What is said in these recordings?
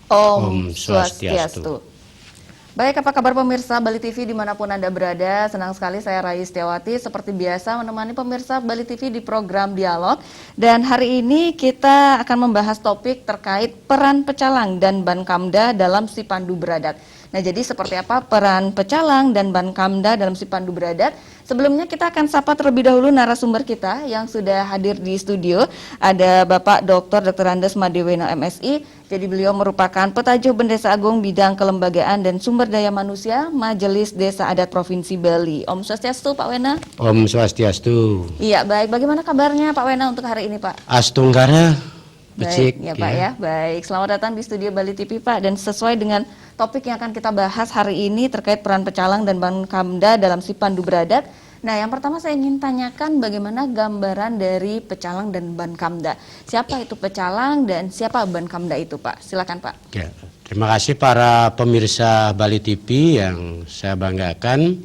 Om Swastiastu. Baik, apa kabar pemirsa Bali TV dimanapun Anda berada? Senang sekali saya Rai Setiawati seperti biasa menemani pemirsa Bali TV di program Dialog. Dan hari ini kita akan membahas topik terkait peran pecalang dan Bankamda dalam si Pandu Beradat. Nah, jadi seperti apa peran pecalang dan Bankamda dalam si Pandu Beradat? Sebelumnya kita akan sapa terlebih dahulu narasumber kita yang sudah hadir di studio. Ada Bapak Dr. Andes Madewena MSI. Jadi beliau merupakan Petajo Bendesa Agung Bidang Kelembagaan dan Sumber Daya Manusia Majelis Desa Adat Provinsi Bali. Om Swastiastu, Pak Wena. Om Swastiastu. Iya, baik. Bagaimana kabarnya Pak Wena untuk hari ini, Pak? Astunggara, Baik, ya Pak ya. Baik, selamat datang di studio Bali TV, Pak. Dan sesuai dengan topik yang akan kita bahas hari ini terkait peran pecalang dan Bankamda dalam si Pandu Beradat. Nah, yang pertama saya ingin tanyakan bagaimana gambaran dari pecalang dan Bankamda. Siapa itu pecalang dan siapa Bankamda itu, Pak? Silakan, Pak. Ya, terima kasih para pemirsa Bali TV yang saya banggakan.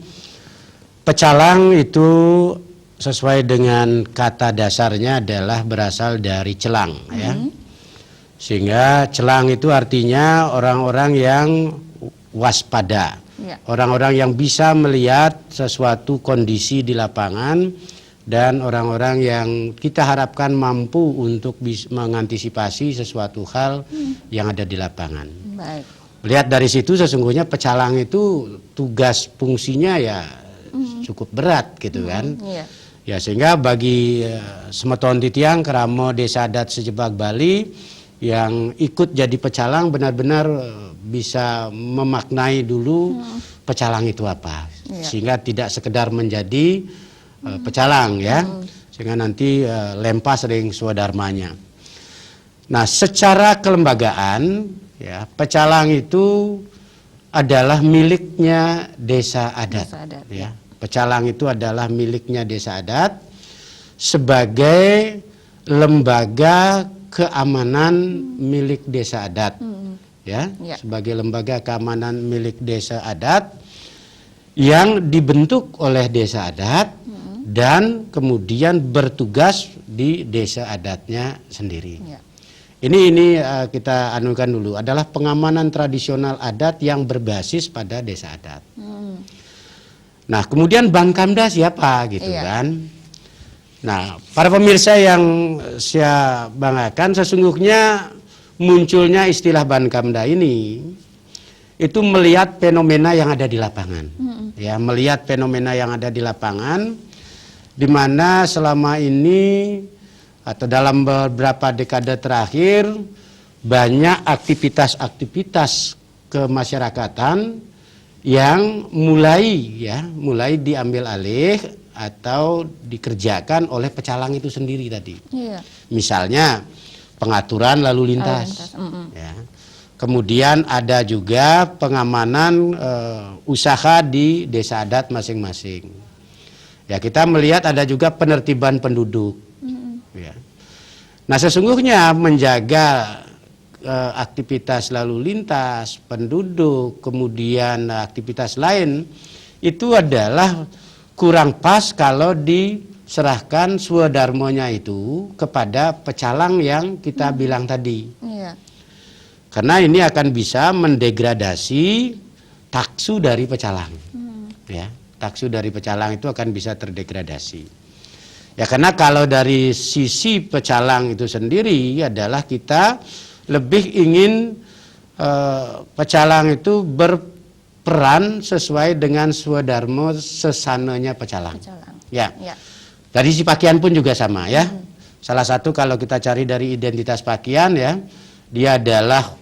Pecalang itu sesuai dengan kata dasarnya adalah berasal dari celang, ya. Sehingga celang itu artinya orang-orang yang waspada. Orang-orang yang bisa melihat sesuatu kondisi di lapangan dan orang-orang yang kita harapkan mampu untuk mengantisipasi sesuatu hal yang ada di lapangan. Baik. Lihat dari situ sesungguhnya pecalang itu tugas fungsinya ya cukup berat gitu kan. Ya, sehingga bagi semeton titiang keramo Desa Adat Sejebak Bali yang ikut jadi pecalang benar-benar bisa memaknai dulu pecalang itu apa, sehingga tidak sekedar menjadi pecalang ya, sehingga nanti lempas ring swadharmanya. Nah, secara kelembagaan ya pecalang itu adalah miliknya Desa Adat, ya. Pecalang itu adalah miliknya Desa Adat sebagai lembaga keamanan milik Desa Adat. Sebagai lembaga keamanan milik Desa Adat yang dibentuk oleh Desa Adat dan kemudian bertugas di Desa Adatnya sendiri. Ini kita anukan dulu adalah pengamanan tradisional adat yang berbasis pada Desa Adat. Nah, kemudian Bankamda siapa gitu kan? Nah, para pemirsa yang saya banggakan, sesungguhnya munculnya istilah Bankamda ini itu melihat fenomena yang ada di lapangan. Ya, melihat fenomena yang ada di lapangan di mana selama ini atau dalam beberapa dekade terakhir banyak aktivitas-aktivitas kemasyarakatan yang mulai diambil alih atau dikerjakan oleh pecalang itu sendiri tadi. Misalnya pengaturan lalu lintas. Ya. Kemudian ada juga pengamanan usaha di Desa Adat masing-masing. Ya, kita melihat ada juga penertiban penduduk. Ya. Nah, sesungguhnya menjaga aktivitas lalu lintas, penduduk, kemudian aktivitas lain itu adalah kurang pas kalau diserahkan swadharmanya itu kepada pecalang yang kita bilang tadi. Karena ini akan bisa mendegradasi taksu dari pecalang. Ya, taksu dari pecalang itu akan bisa terdegradasi. Ya, karena kalau dari sisi pecalang itu sendiri adalah kita lebih ingin pecalang itu berperan sesuai dengan swadharma sesananya pecalang. Ya. Dari si pakaian pun juga sama ya. Salah satu kalau kita cari dari identitas pakaian ya, dia adalah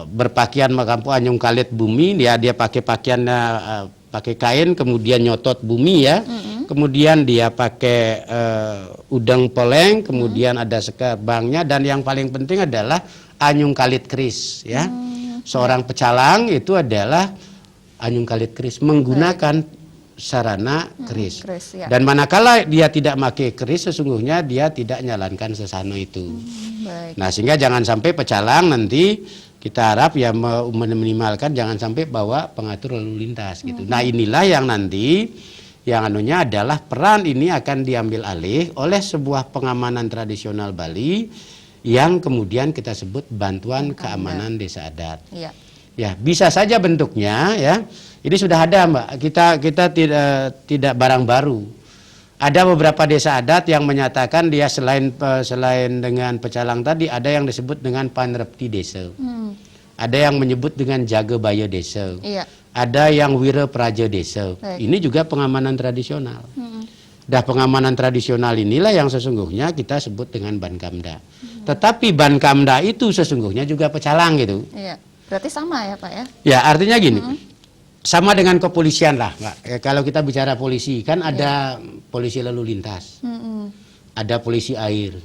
berpakaian makampu anyung kalit bumi, dia pakai pakaiannya pakai kain kemudian nyotot bumi ya. Kemudian dia pakai udang poleng, kemudian ada sekarbangnya, dan yang paling penting adalah anyung kalit keris ya. Seorang pecalang itu adalah anyung kalit keris menggunakan sarana keris. Dan manakala dia tidak pakai keris, sesungguhnya dia tidak nyalankan sesano itu. Nah, sehingga jangan sampai pecalang nanti kita harap ya meminimalkan jangan sampai bawa pengatur lalu lintas gitu. Nah, inilah yang nanti yang anunya adalah peran ini akan diambil alih oleh sebuah pengamanan tradisional Bali yang kemudian kita sebut bantuan keamanan desa adat. Iya. Ya, bisa saja bentuknya ya. Ini sudah ada, Mbak. Kita tidak barang baru. Ada beberapa desa adat yang menyatakan dia selain dengan pecalang tadi, ada yang disebut dengan panrepti desa. Ada yang menyebut dengan jaga baya desa. Iya. Ada yang wira praja desa. Ini juga pengamanan tradisional. Dah pengamanan tradisional inilah yang sesungguhnya kita sebut dengan Bankamda. Tetapi Bankamda itu sesungguhnya juga pecalang gitu. Iya. Berarti sama ya Pak ya? Ya, artinya gini. Sama dengan kepolisian lah, Mbak. Kalau kita bicara polisi, kan ada polisi lalu lintas, ada polisi air,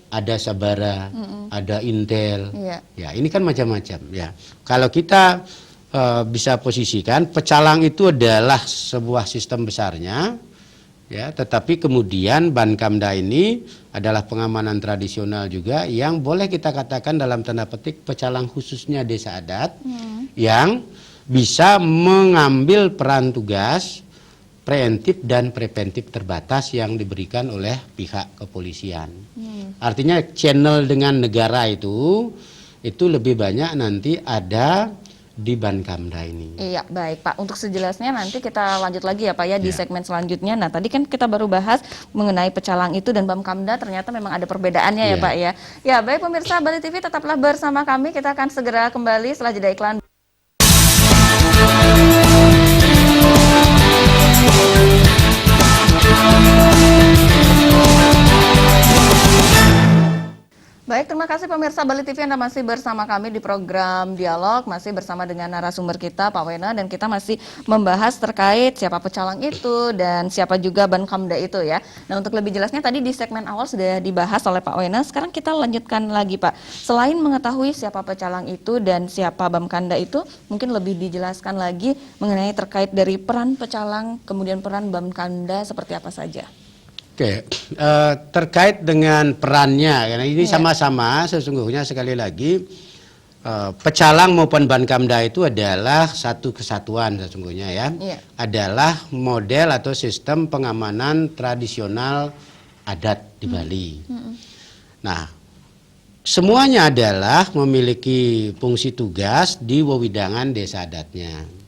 ada sabara, ada intel. Ya, ini kan macam-macam. Ya, kalau kita bisa posisikan, pecalang itu adalah sebuah sistem besarnya, ya. Tetapi kemudian Bankamda ini adalah pengamanan tradisional juga, yang boleh kita katakan dalam tanda petik pecalang khususnya desa adat, yang bisa mengambil peran tugas preemptif dan preventif terbatas yang diberikan oleh pihak kepolisian. Artinya channel dengan negara itu lebih banyak nanti ada di Bankamda ini. Iya, baik Pak. Untuk sejelasnya nanti kita lanjut lagi ya Pak ya di segmen selanjutnya. Nah, tadi kan kita baru bahas mengenai pecalang itu dan Bankamda, ternyata memang ada perbedaannya ya Pak ya. Ya, baik pemirsa Bali TV, tetaplah bersama kami. Kita akan segera kembali setelah jeda iklan. Baik, terima kasih pemirsa Bali TV, Anda masih bersama kami di program Dialog, masih bersama dengan narasumber kita Pak Wena, dan kita masih membahas terkait siapa pecalang itu dan siapa juga Bankamda itu ya. Nah, untuk lebih jelasnya tadi di segmen awal sudah dibahas oleh Pak Wena, sekarang kita lanjutkan lagi Pak. Selain mengetahui siapa pecalang itu dan siapa Bankamda itu, mungkin lebih dijelaskan lagi mengenai terkait dari peran pecalang, kemudian peran Bankamda seperti apa saja. Oke, terkait dengan perannya, karena ini sama-sama sesungguhnya sekali lagi pecalang maupun Bankamda itu adalah satu kesatuan sesungguhnya ya, adalah model atau sistem pengamanan tradisional adat di Bali. Nah, semuanya adalah memiliki fungsi tugas di wewidangan desa adatnya.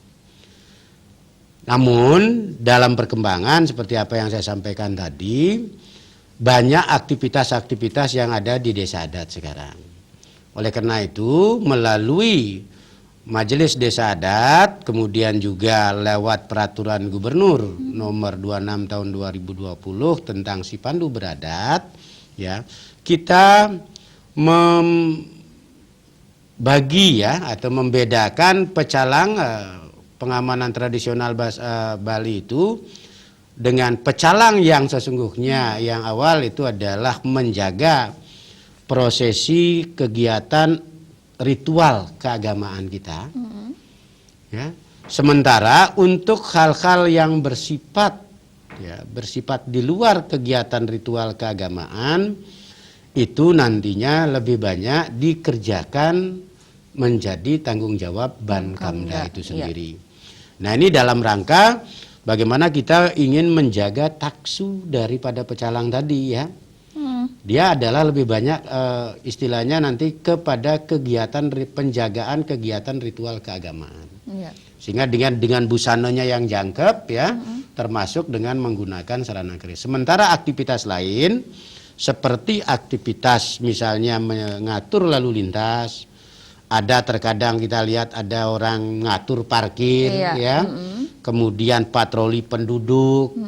Namun dalam perkembangan seperti apa yang saya sampaikan tadi, banyak aktivitas-aktivitas yang ada di desa adat sekarang. Oleh karena itu melalui Majelis Desa Adat, kemudian juga lewat Peraturan Gubernur nomor 26 tahun 2020 tentang Sipandu Beradat, ya, kita membagi ya atau membedakan pecalang pengamanan tradisional Bali itu dengan pecalang yang sesungguhnya yang awal itu adalah menjaga prosesi kegiatan ritual keagamaan kita. Ya. Sementara untuk hal-hal yang bersifat di luar kegiatan ritual keagamaan itu nantinya lebih banyak dikerjakan menjadi tanggung jawab Bankamda itu sendiri. Nah, ini dalam rangka bagaimana kita ingin menjaga taksu daripada pecalang tadi ya. Dia adalah lebih banyak istilahnya nanti kepada kegiatan penjagaan kegiatan ritual keagamaan. Sehingga dengan busananya yang jangkep ya, termasuk dengan menggunakan sarana keris. Sementara aktivitas lain seperti aktivitas misalnya mengatur lalu lintas, ada terkadang kita lihat ada orang ngatur parkir ya, kemudian patroli penduduk,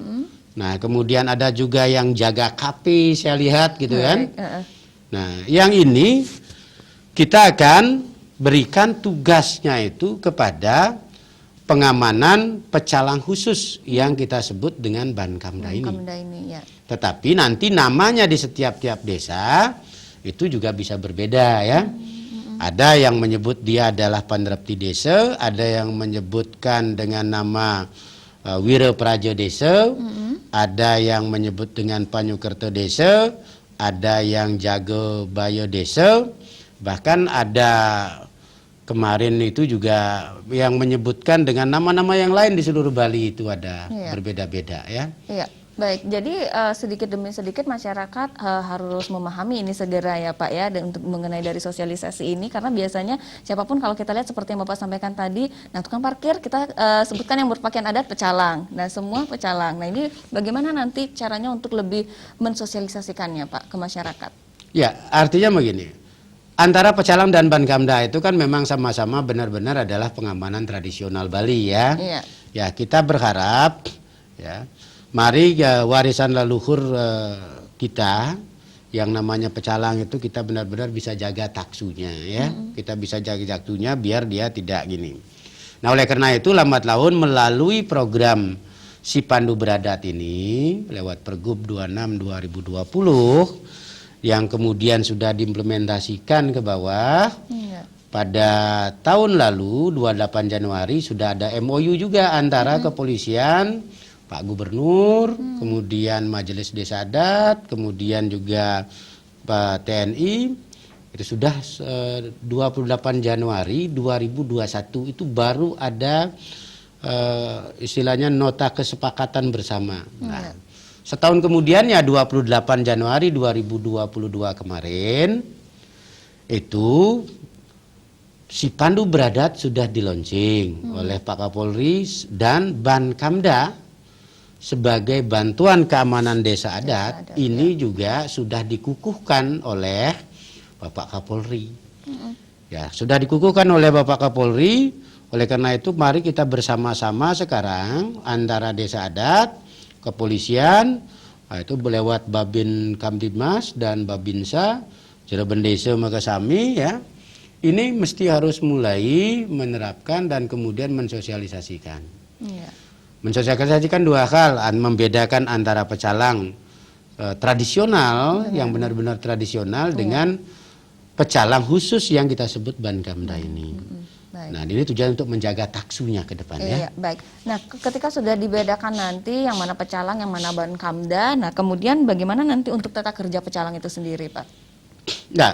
nah kemudian ada juga yang jaga kafe saya lihat gitu kan. Nah yang ini kita akan berikan tugasnya itu kepada pengamanan pecalang khusus yang kita sebut dengan Bankamda ini. Tetapi nanti namanya di setiap-tiap desa itu juga bisa berbeda ya. Ada yang menyebut dia adalah Panrepti Desa, ada yang menyebutkan dengan nama Wira Praja Desa, ada yang menyebut dengan Panyukerta Desa, ada yang Jaga Baya Desa, bahkan ada kemarin itu juga yang menyebutkan dengan nama-nama yang lain di seluruh Bali itu ada berbeda-beda ya. Baik, jadi sedikit demi sedikit masyarakat harus memahami ini segera ya Pak ya, dan untuk mengenai dari sosialisasi ini, karena biasanya siapapun kalau kita lihat seperti yang Bapak sampaikan tadi, nah tukang parkir kita sebutkan yang berpakaian adat pecalang, nah semua pecalang. Nah ini bagaimana nanti caranya untuk lebih mensosialisasikannya Pak ke masyarakat? Ya, artinya begini, antara pecalang dan Bankamda itu kan memang sama-sama benar-benar adalah pengamanan tradisional Bali ya. Iya. Ya, kita berharap ya, mari warisan leluhur kita yang namanya pecalang itu kita benar-benar bisa jaga taksunya ya. Kita bisa jaga taksunya biar dia tidak gini. Nah, oleh karena itu lambat laun melalui program Si Pandu Beradat ini lewat Pergub 26 2020 yang kemudian sudah diimplementasikan ke bawah. Iya. Pada tahun lalu 28 Januari sudah ada MOU juga antara kepolisian, Pak Gubernur, kemudian Majelis Desa Adat, kemudian juga Pak TNI. Itu sudah 28 Januari 2021 itu baru ada istilahnya nota kesepakatan bersama. Nah, setahun kemudian ya 28 Januari 2022 kemarin itu Si Pandu Beradat sudah dilaunching oleh Pak Kapolri dan Bankamda sebagai bantuan keamanan desa adat. Ini juga sudah dikukuhkan oleh Bapak Kapolri. Ya, sudah dikukuhkan oleh Bapak Kapolri. Oleh karena itu mari kita bersama-sama sekarang antara desa adat, kepolisian, itu lewat Babin Kamtibmas dan Babinsa, Cirebon Desa Makasami ya. Ini mesti harus mulai menerapkan dan kemudian mensosialisasikan. Iya. Mensosialisasikan dua hal, membedakan antara pecalang tradisional yang benar-benar tradisional dengan pecalang khusus yang kita sebut Bankamda ini. Baik. Nah, ini tujuan untuk menjaga taksunya ke depan ya. Baik. Nah, ketika sudah dibedakan nanti yang mana pecalang, yang mana Bankamda, nah kemudian bagaimana nanti untuk tata kerja pecalang itu sendiri, Pak? Nah,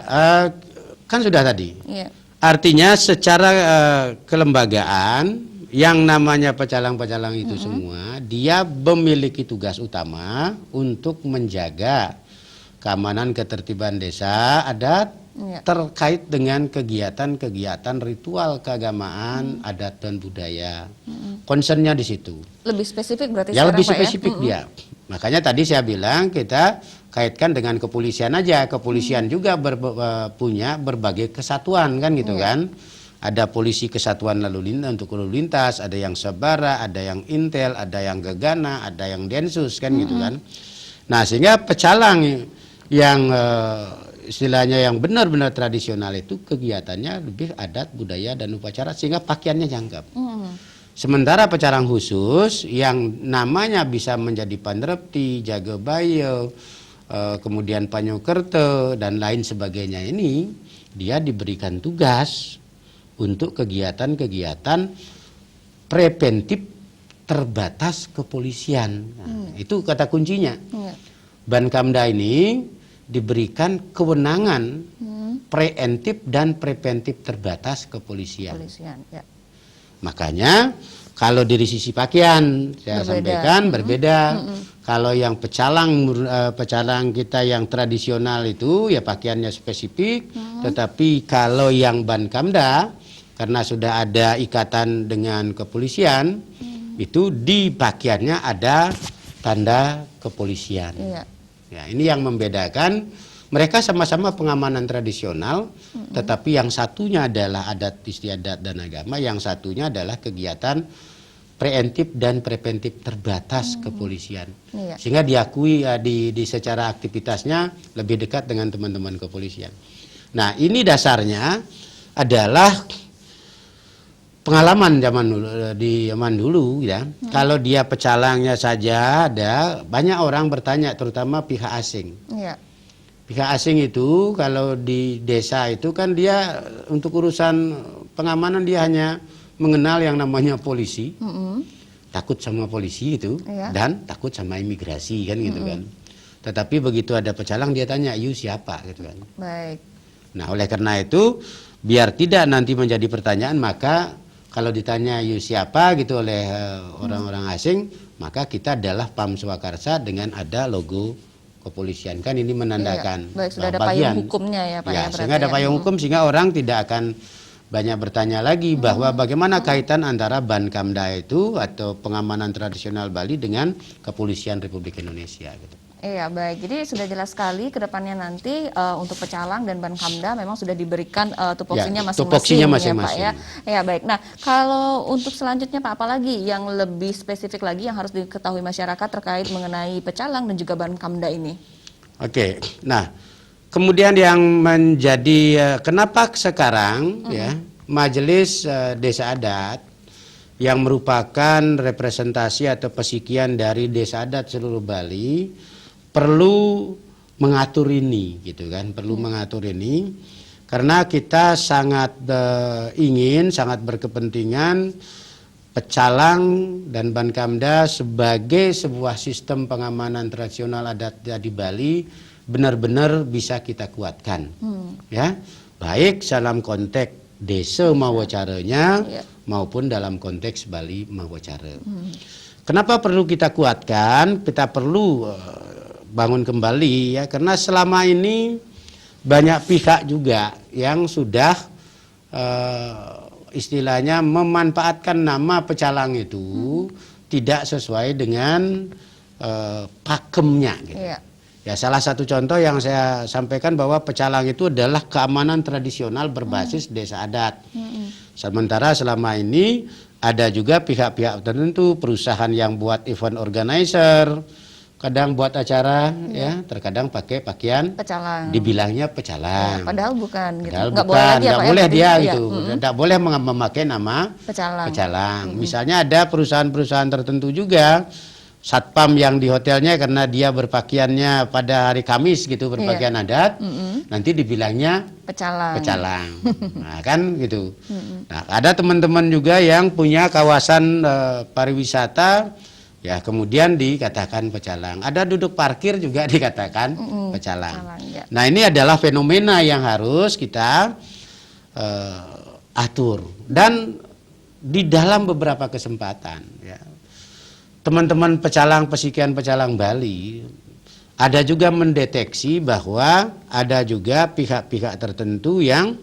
kan sudah tadi. Iya. Artinya secara kelembagaan yang namanya pecalang-pecalang itu semua dia memiliki tugas utama untuk menjaga keamanan ketertiban desa adat terkait dengan kegiatan-kegiatan ritual keagamaan adat dan budaya. Concernnya di situ. Lebih spesifik berarti ya, lebih spesifik dia. Makanya tadi saya bilang kita kaitkan dengan kepolisian aja. Kepolisian juga punya berbagai kesatuan kan gitu kan. Ada polisi kesatuan lalu lintas untuk lalu lintas, ada yang Sabara, ada yang Intel, ada yang Gegana, ada yang Densus kan gitu kan. Nah, sehingga pecalang yang istilahnya yang benar-benar tradisional itu kegiatannya lebih adat, budaya dan upacara sehingga pakaiannya jangkep. Sementara pecalang khusus yang namanya bisa menjadi Panrepti, Jagabayo, kemudian Panyokerto dan lain sebagainya ini dia diberikan tugas untuk kegiatan-kegiatan preventif terbatas kepolisian. Nah, itu kata kuncinya. Bankamda ini diberikan kewenangan preventif dan preventif terbatas kepolisian. Ya. Makanya kalau dari sisi pakaian saya sampaikan berbeda. Kalau yang pecalang kita yang tradisional itu ya pakaiannya spesifik. Tetapi kalau yang Bankamda karena sudah ada ikatan dengan kepolisian itu di pakaiannya ada tanda kepolisian. Ya, ini yang membedakan. Mereka sama-sama pengamanan tradisional, tetapi yang satunya adalah adat istiadat dan agama, yang satunya adalah kegiatan preventif dan preventif terbatas kepolisian. Sehingga diakui di secara aktivitasnya lebih dekat dengan teman-teman kepolisian. Nah, ini dasarnya adalah pengalaman zaman dulu ya. Kalau dia pecalangnya saja ada, banyak orang bertanya terutama pihak asing. Pihak asing itu kalau di desa itu kan dia untuk urusan pengamanan dia hanya mengenal yang namanya polisi, takut sama polisi itu dan takut sama imigrasi kan gitu kan. Tetapi begitu ada pecalang dia tanya, "You siapa?" gitu kan. Baik. Nah, oleh karena itu biar tidak nanti menjadi pertanyaan maka kalau ditanya you siapa gitu oleh orang-orang asing, maka kita adalah Pam Swakarsa dengan ada logo kepolisian. Kan ini menandakan baik, sudah ada payung hukumnya ya Pak ya. Sehingga ada payung hukum, sehingga orang tidak akan banyak bertanya lagi bahwa bagaimana kaitan antara Bankamda itu atau pengamanan tradisional Bali dengan kepolisian Republik Indonesia gitu. Iya baik, jadi sudah jelas sekali ke depannya nanti untuk Pecalang dan Bankamda memang sudah diberikan tupoksinya masing-masing ya Pak ya. Ya baik, nah kalau untuk selanjutnya Pak, apalagi yang lebih spesifik lagi yang harus diketahui masyarakat terkait mengenai Pecalang dan juga Bankamda ini? Oke, nah kemudian yang menjadi kenapa sekarang ya Majelis Desa Adat yang merupakan representasi atau pesikian dari desa adat seluruh Bali perlu mengatur ini gitu kan, perlu mengatur ini karena kita sangat sangat berkepentingan Pecalang dan Bankamda sebagai sebuah sistem pengamanan tradisional adat di Bali benar-benar bisa kita kuatkan, ya, baik dalam konteks desa mawacaranya maupun dalam konteks Bali mawacara. Kenapa perlu kita kuatkan? Kita perlu bangun kembali ya, karena selama ini banyak pihak juga yang sudah istilahnya memanfaatkan nama Pecalang itu tidak sesuai dengan pakemnya gitu. Ya, salah satu contoh yang saya sampaikan bahwa Pecalang itu adalah keamanan tradisional berbasis desa adat. Sementara selama ini ada juga pihak-pihak tertentu, perusahaan yang buat event organizer, kadang buat acara ya, terkadang pakai pakaian Pecalang, dibilangnya Pecalang. Ya, padahal bukan gitu. Nggak boleh lagi ya, Pak, boleh dia gitu. Nggak boleh memakai nama Pecalang. Misalnya ada perusahaan-perusahaan tertentu juga satpam yang di hotelnya karena dia berpakaiannya pada hari Kamis gitu, berpakaian adat, nanti dibilangnya Pecalang. Nah, kan gitu. Nah, ada teman-teman juga yang punya kawasan pariwisata ya, kemudian dikatakan Pecalang. Ada duduk parkir juga dikatakan Pecalang. Nah, ini adalah fenomena yang harus kita atur. Dan di dalam beberapa kesempatan ya, teman-teman Pecalang, pesikian Pecalang Bali ada juga mendeteksi bahwa ada juga pihak-pihak tertentu yang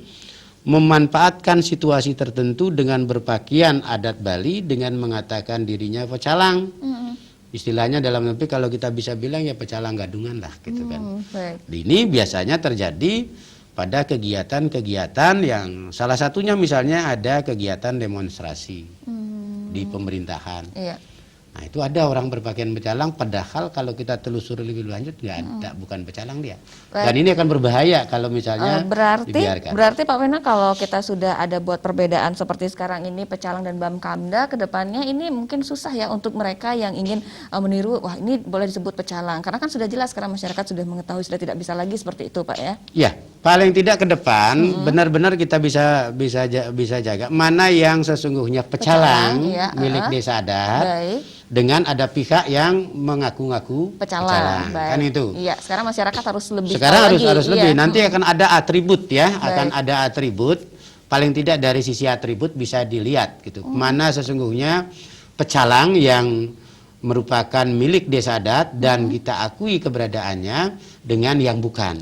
memanfaatkan situasi tertentu dengan berpakaian adat Bali dengan mengatakan dirinya Pecalang. Istilahnya dalam negeri kalau kita bisa bilang ya Pecalang gadungan lah gitu kan. Ini biasanya terjadi pada kegiatan-kegiatan yang salah satunya misalnya ada kegiatan demonstrasi di pemerintahan. Nah, itu ada orang berpakaian Pecalang, padahal kalau kita telusuri lebih lanjut nggak ada, bukan Pecalang dia. Dan ini akan berbahaya kalau misalnya dibiarkan. Berarti Pak Wena, kalau kita sudah ada buat perbedaan seperti sekarang ini Pecalang dan Bankamda, kedepannya ini mungkin susah ya untuk mereka yang ingin meniru, wah ini boleh disebut Pecalang, karena kan sudah jelas karena masyarakat sudah mengetahui, sudah tidak bisa lagi seperti itu Pak ya. Ya, paling tidak ke depan benar-benar kita bisa jaga mana yang sesungguhnya Pecalang milik desa adat. Dengan ada pihak yang mengaku-ngaku Pecalang. Kan itu. Iya, sekarang masyarakat harus lebih. Sekarang harus lebih. Nanti akan ada atribut ya, akan ada atribut. Paling tidak dari sisi atribut bisa dilihat gitu. Mana sesungguhnya Pecalang yang merupakan milik desa adat dan kita akui keberadaannya dengan yang bukan.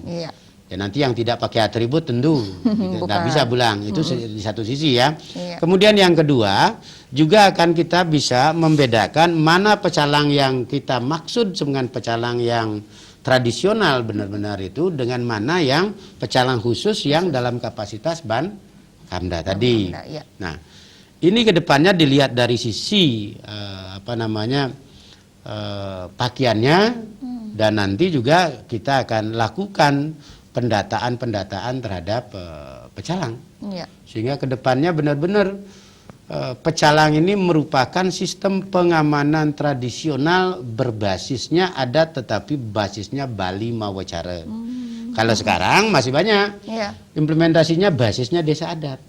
Ya, nanti yang tidak pakai atribut tentu tidak bisa bilang itu di satu sisi ya. Kemudian yang kedua juga akan kita bisa membedakan mana Pecalang yang kita maksud dengan Pecalang yang tradisional benar-benar itu dengan mana yang Pecalang khusus yang dalam kapasitas Bankamda tadi. Nah, ini kedepannya dilihat dari sisi pakaiannya dan nanti juga kita akan lakukan pendataan terhadap Pecalang, sehingga kedepannya benar-benar Pecalang ini merupakan sistem pengamanan tradisional berbasisnya adat tetapi basisnya Bali mawacara. Kalau sekarang masih banyak implementasinya basisnya desa adat.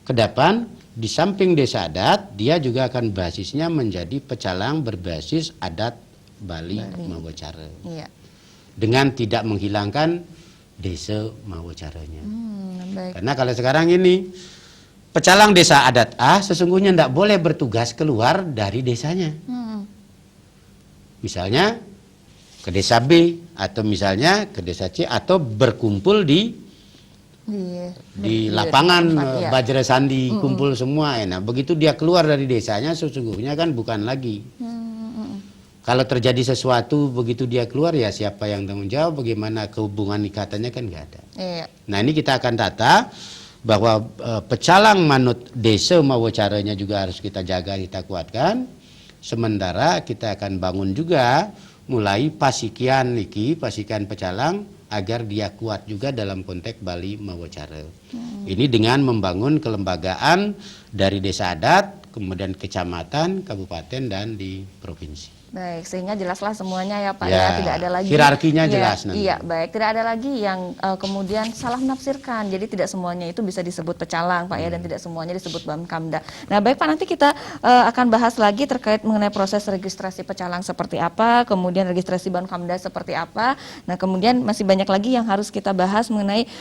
Kedepan di samping desa adat dia juga akan basisnya menjadi Pecalang berbasis adat Bali mawacara. Dengan tidak menghilangkan desa mawacaranya. Karena kalau sekarang ini pecalang desa adat A sesungguhnya tidak boleh bertugas keluar dari desanya. Misalnya ke desa B atau misalnya ke desa C atau berkumpul di lapangan Bajra Sandi, kumpul semua. Nah, begitu dia keluar dari desanya sesungguhnya kan bukan lagi. Kalau terjadi sesuatu begitu dia keluar, ya siapa yang tanggung jawab, bagaimana kehubungan ikatannya kan nggak ada. Nah, ini kita akan tata bahwa pecalang manut desa mau caranya juga harus kita jaga, kita kuatkan. Sementara kita akan bangun juga mulai pasikian pecalang agar dia kuat juga dalam konteks Bali Mawacara. Ini dengan membangun kelembagaan dari desa adat, kemudian kecamatan, kabupaten, dan di provinsi. Baik, sehingga jelaslah semuanya ya Pak ya, tidak ada lagi hierarkinya jelas nanti. Iya, baik, tidak ada lagi yang kemudian salah menafsirkan. Jadi tidak semuanya itu bisa disebut pecalang Pak ya, dan tidak semuanya disebut Bamkamda. Nah, baik Pak, nanti kita akan bahas lagi terkait mengenai proses registrasi pecalang seperti apa, kemudian registrasi Bamkamda seperti apa. Nah, kemudian masih banyak lagi yang harus kita bahas mengenai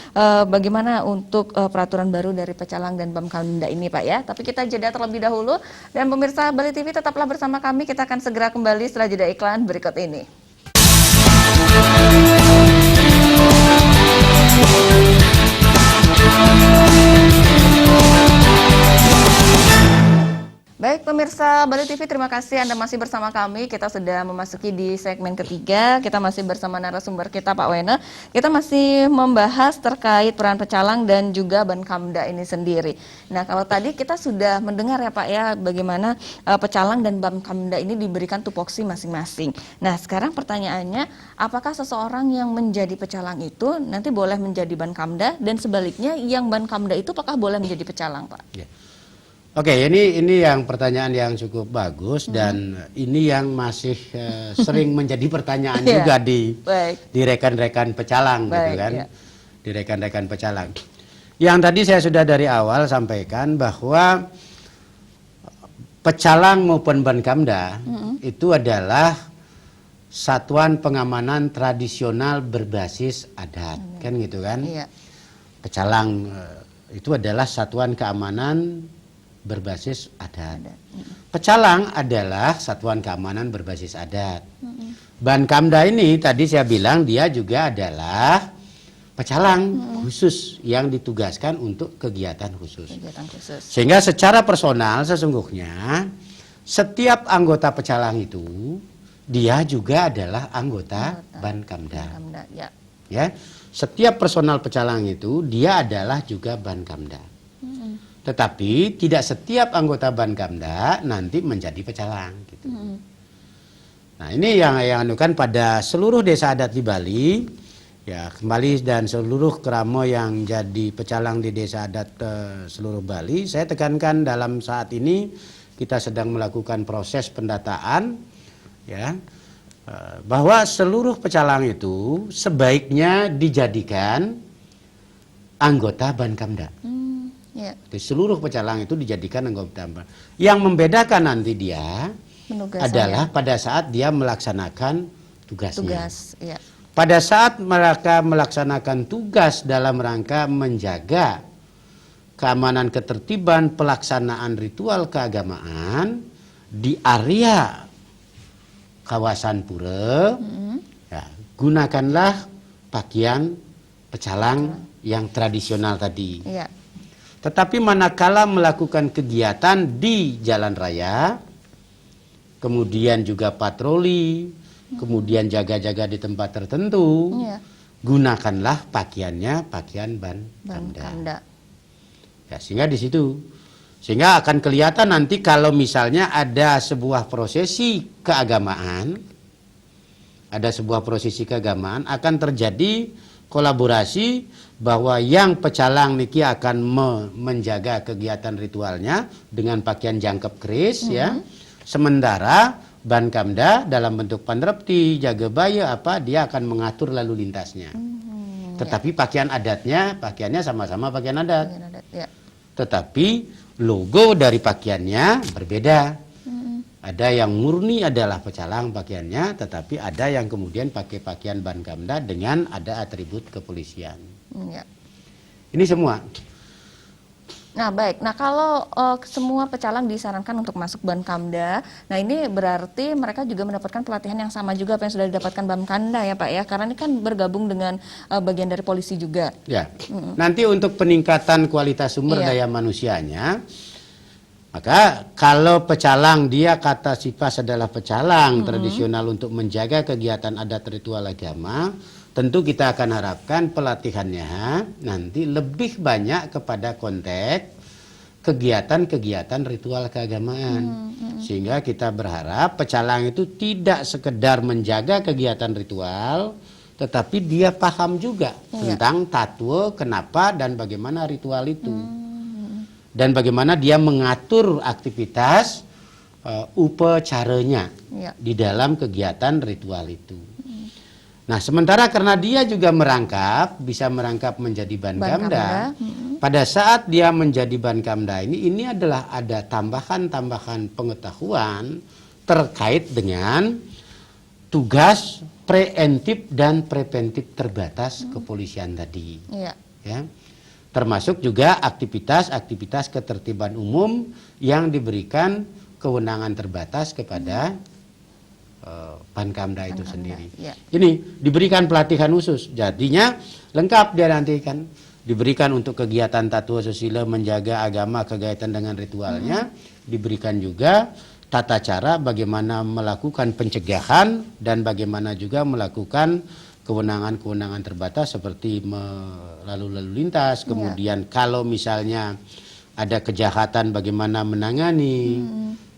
bagaimana untuk peraturan baru dari pecalang dan Bamkamda ini Pak ya. Tapi kita jeda terlebih dahulu, dan pemirsa Bali TV tetaplah bersama kami, kita akan segera kembali setelah jeda iklan berikut ini. Baik pemirsa Bali TV, terima kasih Anda masih bersama kami. Kita sudah memasuki di segmen ketiga. Kita masih bersama narasumber kita Pak Wena. Kita masih membahas terkait peran pecalang dan juga Bamkamda ini sendiri. Nah, kalau tadi kita sudah mendengar ya Pak ya, bagaimana pecalang dan Bamkamda ini diberikan tupoksi masing-masing. Nah, sekarang pertanyaannya, apakah seseorang yang menjadi pecalang itu nanti boleh menjadi Bamkamda, dan sebaliknya yang Bamkamda itu apakah boleh menjadi pecalang Pak? Ya. Oke, ini yang pertanyaan yang cukup bagus, dan ini yang masih sering menjadi pertanyaan juga di rekan-rekan pecalang, gitu kan, di rekan-rekan pecalang. Yang tadi saya sudah dari awal sampaikan bahwa pecalang maupun Bamkamda itu adalah satuan pengamanan tradisional berbasis adat, kan gitu kan? Pecalang itu adalah satuan keamanan berbasis adat. Pecalang adalah satuan keamanan berbasis adat. Bamkamda ini tadi saya bilang dia juga adalah pecalang khusus yang ditugaskan untuk kegiatan khusus. Sehingga secara personal sesungguhnya setiap anggota pecalang itu dia juga adalah anggota Bamkamda. Ya, setiap personal pecalang itu dia adalah juga Bamkamda. Tetapi tidak setiap anggota Bamkamda nanti menjadi pecalang, gitu. Nah, ini yang anukan pada seluruh desa adat di Bali, ya kembali, dan seluruh keramo yang jadi pecalang di desa adat seluruh Bali. Saya tekankan dalam saat ini kita sedang melakukan proses pendataan, ya, bahwa seluruh pecalang itu sebaiknya dijadikan anggota Bamkamda. Di seluruh pecalang itu dijadikan anggota. Yang membedakan nanti dia adalah pada saat dia melaksanakan tugasnya. Pada saat mereka melaksanakan tugas dalam rangka menjaga keamanan ketertiban pelaksanaan ritual keagamaan di area kawasan pura, ya, gunakanlah pakaian pecalang yang tradisional tadi. Tetapi manakala melakukan kegiatan di jalan raya, kemudian juga patroli, kemudian jaga-jaga di tempat tertentu, gunakanlah pakaiannya pakaian Bamkamda. Ya, sehingga di situ, sehingga akan kelihatan nanti kalau misalnya ada sebuah prosesi keagamaan, akan terjadi kolaborasi bahwa yang pecalang niki akan menjaga kegiatan ritualnya dengan pakaian jangkep keris, ya. Sementara Bamkamda dalam bentuk panrepti, jaga baya dia akan mengatur lalu lintasnya. Tetapi pakaiannya sama-sama pakaian adat. Tetapi logo dari pakaiannya berbeda. Ada yang murni adalah pecalang pakaiannya, tetapi ada yang kemudian pakai pakaian Bamkamda dengan ada atribut kepolisian. Ini semua. Nah, baik. Nah, kalau semua pecalang disarankan untuk masuk Bankamda, nah ini berarti mereka juga mendapatkan pelatihan yang sama juga apa yang sudah didapatkan Bamkanda ya Pak ya, karena ini kan bergabung dengan bagian dari polisi juga. Ya, nanti untuk peningkatan kualitas sumber Iya. daya manusianya, maka kalau pecalang dia kata Sipas adalah pecalang tradisional untuk menjaga kegiatan adat ritual agama, tentu kita akan harapkan pelatihannya nanti lebih banyak kepada konteks kegiatan-kegiatan ritual keagamaan. Sehingga kita berharap pecalang itu tidak sekedar menjaga kegiatan ritual, tetapi dia paham juga tentang tatwa, kenapa dan bagaimana ritual itu. Dan bagaimana dia mengatur aktivitas upacaranya di dalam kegiatan ritual itu. Nah, sementara karena dia juga merangkap, bisa merangkap menjadi Bankamda, pada saat dia menjadi Bankamda ini adalah ada tambahan-tambahan pengetahuan terkait dengan tugas preemptif dan preventif terbatas kepolisian tadi. Iya. Ya. Termasuk juga aktivitas-aktivitas ketertiban umum yang diberikan kewenangan terbatas kepada Bankamda itu sendiri. Ya. Ini diberikan pelatihan khusus, jadinya lengkap dia nanti kan. Diberikan untuk kegiatan tatua susila, menjaga agama, kegiatan dengan ritualnya. Diberikan juga tata cara bagaimana melakukan pencegahan dan bagaimana juga melakukan kewenangan-kewenangan terbatas seperti lalu lintas. Kemudian kalau misalnya ada kejahatan bagaimana menangani,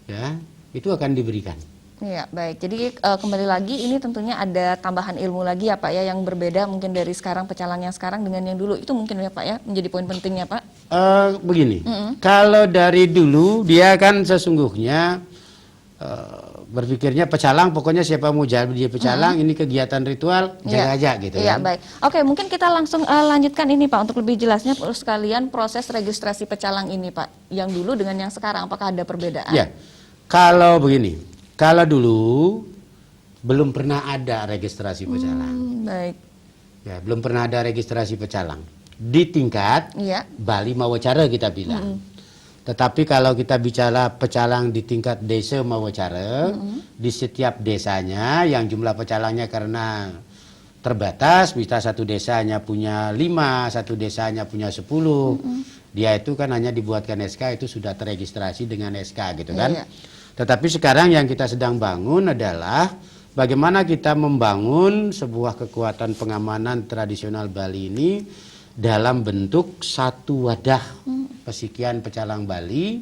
ya itu akan diberikan. Iya, baik. Jadi kembali lagi ini tentunya ada tambahan ilmu lagi ya Pak ya, yang berbeda mungkin dari sekarang pecalang yang sekarang dengan yang dulu. Itu mungkin ya Pak ya, menjadi poin pentingnya Pak. Begini, kalau dari dulu dia kan sesungguhnya berpikirnya pecalang, pokoknya siapa mau jadi dia pecalang, ini kegiatan ritual, jaga aja gitu. Iya, kan? baik. Oke, mungkin kita langsung lanjutkan ini Pak, untuk lebih jelasnya sekalian proses registrasi pecalang ini Pak. Yang dulu dengan yang sekarang, apakah ada perbedaan? Ya, kalau begini, kalau dulu belum pernah ada registrasi pecalang. Baik. Ya, belum pernah ada registrasi pecalang. Di tingkat Bali Mawacara kita bilang. Tetapi kalau kita bicara pecalang di tingkat desa Mawacara, di setiap desanya yang jumlah pecalangnya karena terbatas, bisa satu desanya punya 5, satu desanya punya 10, dia itu kan hanya dibuatkan SK, itu sudah terregistrasi dengan SK gitu kan. Tetapi sekarang yang kita sedang bangun adalah bagaimana kita membangun sebuah kekuatan pengamanan tradisional Bali ini dalam bentuk satu wadah pesikian pecalang Bali,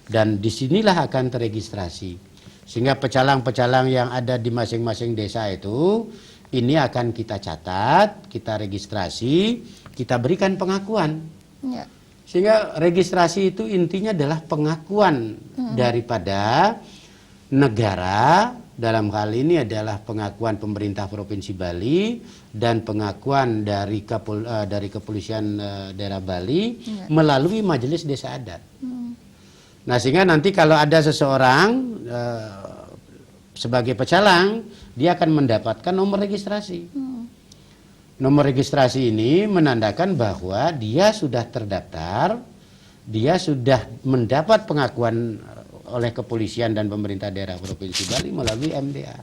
dan disinilah akan terregistrasi. Sehingga pecalang-pecalang yang ada di masing-masing desa itu, ini akan kita catat, kita registrasi, kita berikan pengakuan. Sehingga registrasi itu intinya adalah pengakuan daripada negara, dalam hal ini adalah pengakuan pemerintah Provinsi Bali dan pengakuan dari kepolisian daerah Bali melalui Majelis Desa Adat. Nah, sehingga nanti kalau ada seseorang sebagai pecalang, dia akan mendapatkan nomor registrasi. Nomor registrasi ini menandakan bahwa dia sudah terdaftar, dia sudah mendapat pengakuan oleh kepolisian dan pemerintah daerah Provinsi Bali melalui MDA.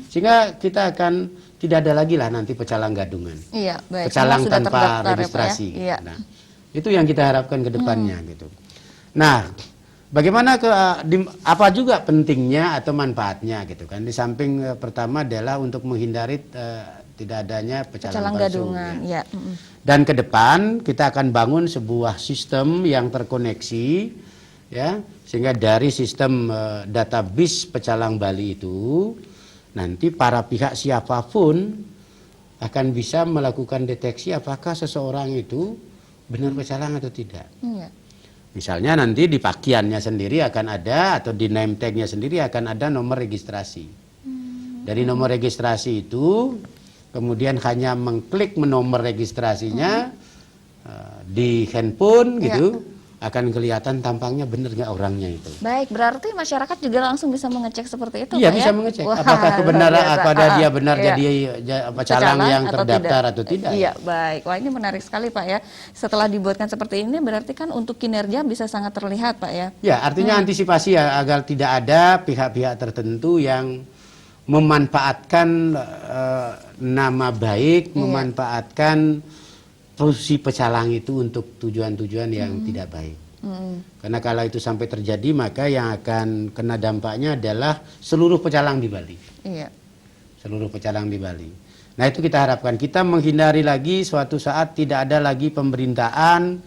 Sehingga kita akan tidak ada lagi lah nanti pecalang gadungan. Iya, baik. Pecalang tanpa registrasi. Ya, Nah, itu yang kita harapkan ke depannya gitu. Nah, bagaimana apa juga pentingnya atau manfaatnya gitu kan? Di samping pertama adalah untuk menghindari tidak adanya pecalang palsu. Ya. Dan ke depan kita akan bangun sebuah sistem yang terkoneksi, ya, sehingga dari sistem database pecalang Bali itu nanti para pihak siapapun akan bisa melakukan deteksi apakah seseorang itu benar pecalang atau tidak. Misalnya nanti di pakiannya sendiri akan ada, atau di name tag-nya sendiri akan ada nomor registrasi. Dari nomor registrasi itu kemudian hanya mengklik nomor registrasinya di handphone gitu, akan kelihatan tampangnya benar nggak orangnya itu. Baik, berarti masyarakat juga langsung bisa mengecek seperti itu, Iya, Pak, bisa ya? mengecek Wah, apakah kebenaran, luar biasa. apakah dia benar Iya. jadi pecalang yang Atau terdaftar atau tidak. Iya, baik. Wah, ini menarik sekali, Pak, ya. Setelah dibuatkan seperti ini, berarti kan untuk kinerja bisa sangat terlihat, Pak, ya? Ya, artinya antisipasi ya, agar tidak ada pihak-pihak tertentu yang memanfaatkan nama baik, memanfaatkan posisi pecalang itu untuk tujuan-tujuan yang tidak baik. Karena kalau itu sampai terjadi, maka yang akan kena dampaknya adalah seluruh pecalang di Bali. Iya. Seluruh pecalang di Bali. Nah, itu kita harapkan. Kita menghindari lagi suatu saat tidak ada lagi pemberitaan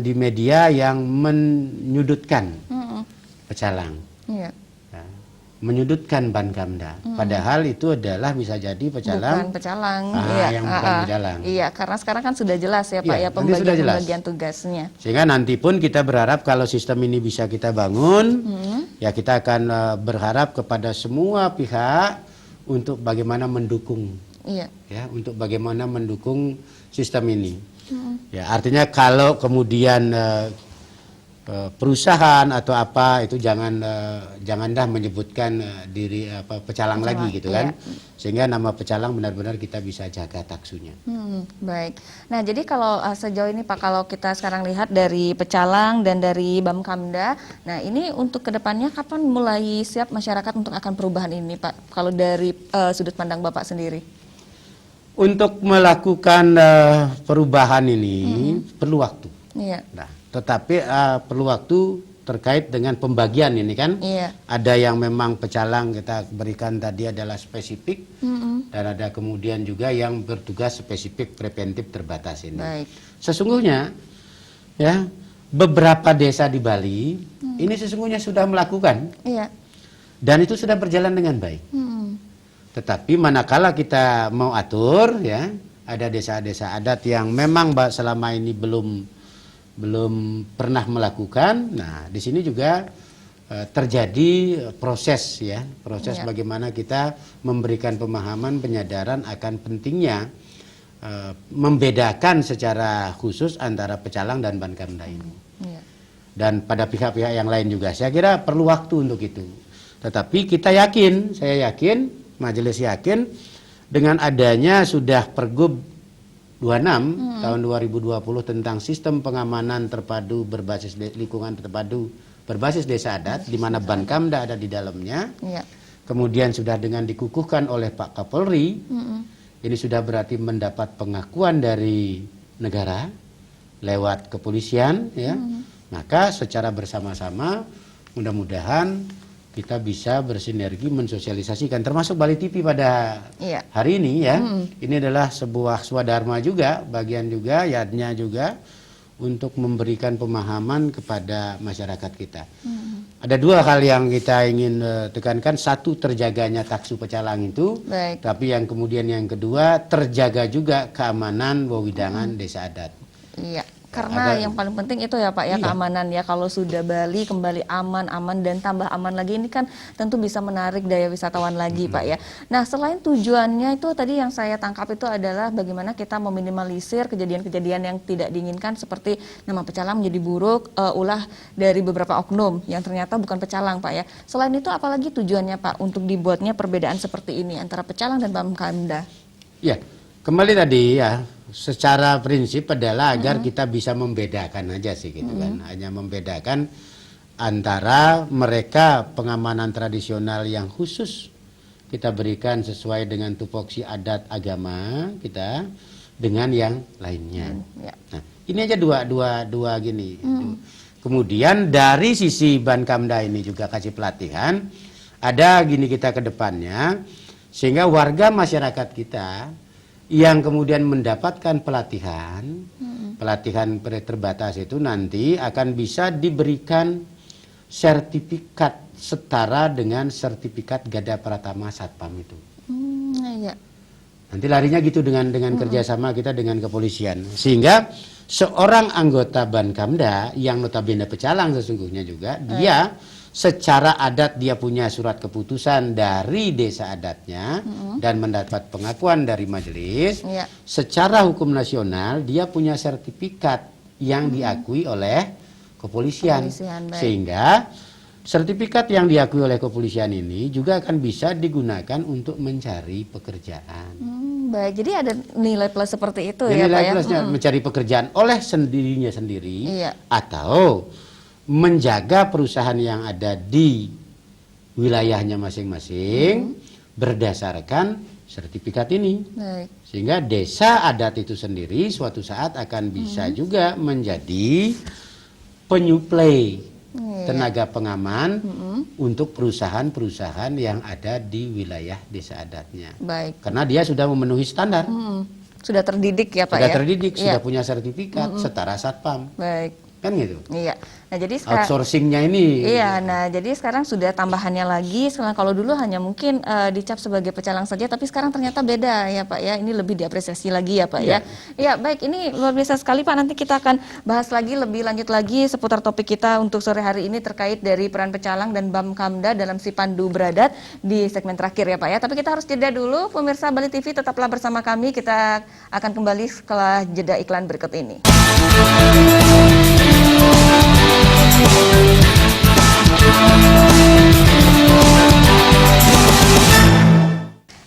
di media yang menyudutkan pecalang. Iya. Menyudutkan Bankamda. Padahal itu adalah bisa jadi pecalang. Bukan pecalang. Yang bukan pecalang. Iya, karena sekarang kan sudah jelas ya, Pak, ya, pembagian tugasnya. Sehingga nanti pun kita berharap kalau sistem ini bisa kita bangun, ya kita akan berharap kepada semua pihak untuk bagaimana mendukung. Iya. Ya, untuk bagaimana mendukung sistem ini. Ya, artinya kalau kemudian perusahaan atau apa itu jangan dah menyebutkan diri pecalang lagi gitu kan, sehingga nama pecalang benar-benar kita bisa jaga taksunya. Baik. Nah, jadi kalau sejauh ini, Pak, kalau kita sekarang lihat dari pecalang dan dari Bamkamda, nah ini untuk kedepannya kapan mulai siap masyarakat untuk akan perubahan ini, Pak? Kalau dari sudut pandang Bapak sendiri? Untuk melakukan perubahan ini perlu waktu. Iya. Nah, tetapi perlu waktu terkait dengan pembagian ini kan. Iya. Ada yang memang pecalang kita berikan tadi adalah spesifik, dan ada kemudian juga yang bertugas spesifik preventif terbatas ini. Baik. Sesungguhnya ya beberapa desa di Bali ini sesungguhnya sudah melakukan, Iya. dan itu sudah berjalan dengan baik. Tetapi manakala kita mau atur ya, ada desa-desa adat yang memang selama ini belum pernah melakukan. Nah, di sini juga terjadi proses ya, bagaimana kita memberikan pemahaman, penyadaran akan pentingnya membedakan secara khusus antara pecalang dan Bankamda ini. Iya. Dan pada pihak-pihak yang lain juga, saya kira perlu waktu untuk itu. Tetapi kita yakin, saya yakin, majelis yakin dengan adanya sudah Pergub 26 tahun 2020 tentang sistem pengamanan terpadu berbasis lingkungan terpadu berbasis desa adat, di mana Bankamda ada di dalamnya. Iya. Kemudian sudah dengan dikukuhkan oleh Pak Kapolri, ini sudah berarti mendapat pengakuan dari negara lewat kepolisian, ya. Maka secara bersama-sama mudah-mudahan kita bisa bersinergi mensosialisasikan, termasuk Bali TV pada hari ini ya. Ini adalah sebuah swadharma juga, bagian juga, yadnya juga untuk memberikan pemahaman kepada masyarakat kita. Ada dua hal yang kita ingin tekankan. Satu, terjaganya taksu pecalang itu. Baik. Tapi yang kemudian yang kedua, terjaga juga keamanan wewidangan desa adat. Iya. Karena yang paling penting itu ya, Pak, ya, keamanan ya. Kalau sudah Bali kembali aman dan tambah aman lagi, ini kan tentu bisa menarik daya wisatawan lagi, Pak, ya. Nah, selain tujuannya itu tadi yang saya tangkap itu adalah bagaimana kita meminimalisir kejadian-kejadian yang tidak diinginkan seperti nama pecalang menjadi buruk, ulah dari beberapa oknum yang ternyata bukan pecalang, Pak, ya. Selain itu apalagi tujuannya, Pak, untuk dibuatnya perbedaan seperti ini antara pecalang dan Bamkamda? Ya, kembali tadi ya. Secara prinsip adalah agar kita bisa membedakan aja sih gitu kan. Hanya membedakan antara mereka pengamanan tradisional yang khusus kita berikan sesuai dengan tupoksi adat agama kita dengan yang lainnya. Nah, ini aja dua gini. Kemudian dari sisi Bankamda ini juga kasih pelatihan. Ada gini kita ke depannya, sehingga warga masyarakat kita yang kemudian mendapatkan pelatihan terbatas itu nanti akan bisa diberikan sertifikat setara dengan sertifikat Gada Pratama Satpam itu. Iya. Nanti larinya gitu dengan kerjasama kita dengan kepolisian, sehingga seorang anggota Bankamda yang notabene pecalang sesungguhnya juga dia secara adat dia punya surat keputusan dari desa adatnya dan mendapat pengakuan dari majelis. Secara hukum nasional dia punya sertifikat yang diakui oleh kepolisian. Baik. Sehingga sertifikat yang diakui oleh kepolisian ini juga akan bisa digunakan untuk mencari pekerjaan. Baik, jadi ada nilai plus seperti itu ya, ya Pak nilai ya? plusnya mencari pekerjaan oleh sendirinya sendiri, Iya. atau menjaga perusahaan yang ada di wilayahnya masing-masing berdasarkan sertifikat ini. Baik. Sehingga desa adat itu sendiri suatu saat akan bisa juga menjadi penyuplai tenaga pengaman untuk perusahaan-perusahaan yang ada di wilayah desa adatnya. Baik. Karena dia sudah memenuhi standar. Sudah terdidik ya Pak Sudah ya? terdidik, Iya. sudah punya sertifikat setara Satpam. Baik. Kan gitu. Iya. Nah, jadi sekarang Outsourcingnya ini. Iya, nah jadi sekarang sudah tambahannya lagi. Sekarang kalau dulu hanya mungkin dicap sebagai pecalang saja, tapi sekarang ternyata beda ya Pak ya. Ini lebih diapresiasi lagi ya Pak ya. Iya, baik. Ini luar biasa sekali Pak. Nanti kita akan bahas lagi lebih lanjut lagi seputar topik kita untuk sore hari ini terkait dari peran pecalang dan Bamkamda dalam si Pandu Bradat di segmen terakhir ya Pak ya. Tapi kita harus jeda dulu. Pemirsa Bali TV tetaplah bersama kami. Kita akan kembali setelah jeda iklan berikut ini.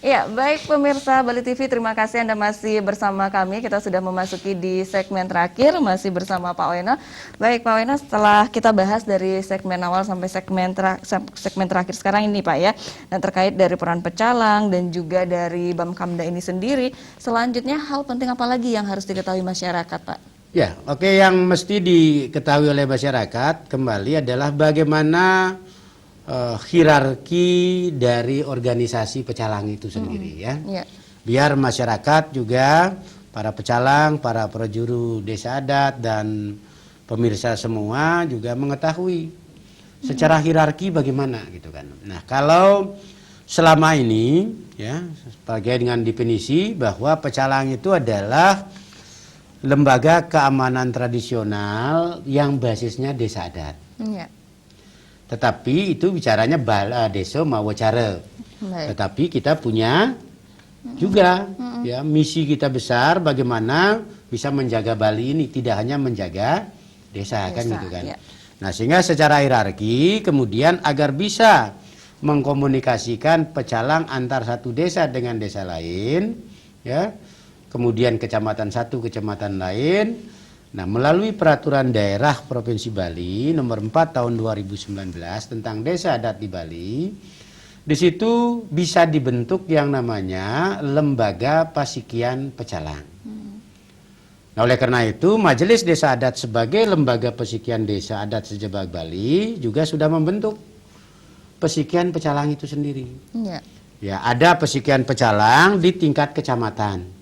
Ya, baik pemirsa Bali TV, terima kasih Anda masih bersama kami. Kita sudah memasuki di segmen terakhir, masih bersama Pak Weno. Baik Pak Weno, setelah kita bahas dari segmen awal sampai segmen terakhir sekarang ini Pak ya, dan terkait dari peran pecalang dan juga dari Bamkamda ini sendiri, selanjutnya hal penting apa lagi yang harus diketahui masyarakat Pak? Ya, oke, yang mesti diketahui oleh masyarakat kembali adalah bagaimana hierarki dari organisasi pecalang itu sendiri ya. Biar masyarakat juga, para pecalang, para prajuru desa adat dan pemirsa semua juga mengetahui secara hierarki bagaimana gitu kan. Nah, kalau selama ini ya sebagai dengan definisi bahwa pecalang itu adalah lembaga keamanan tradisional yang basisnya desa adat. Tetapi itu bicaranya bala desa mawa cara. Tetapi kita punya juga ya misi kita besar bagaimana bisa menjaga Bali ini, tidak hanya menjaga desa kan gitu kan. Nah, sehingga secara hierarki kemudian agar bisa mengkomunikasikan pecalang antar satu desa dengan desa lain ya. Kemudian kecamatan satu kecamatan lain. Nah, melalui peraturan daerah Provinsi Bali nomor 4 tahun 2019 tentang desa adat di Bali, di situ bisa dibentuk yang namanya lembaga pasikian pecalang. Nah, oleh karena itu Majelis Desa Adat sebagai lembaga pasikian desa adat sejebak Bali juga sudah membentuk pasikian pecalang itu sendiri. Ya, ada pasikian pecalang di tingkat kecamatan.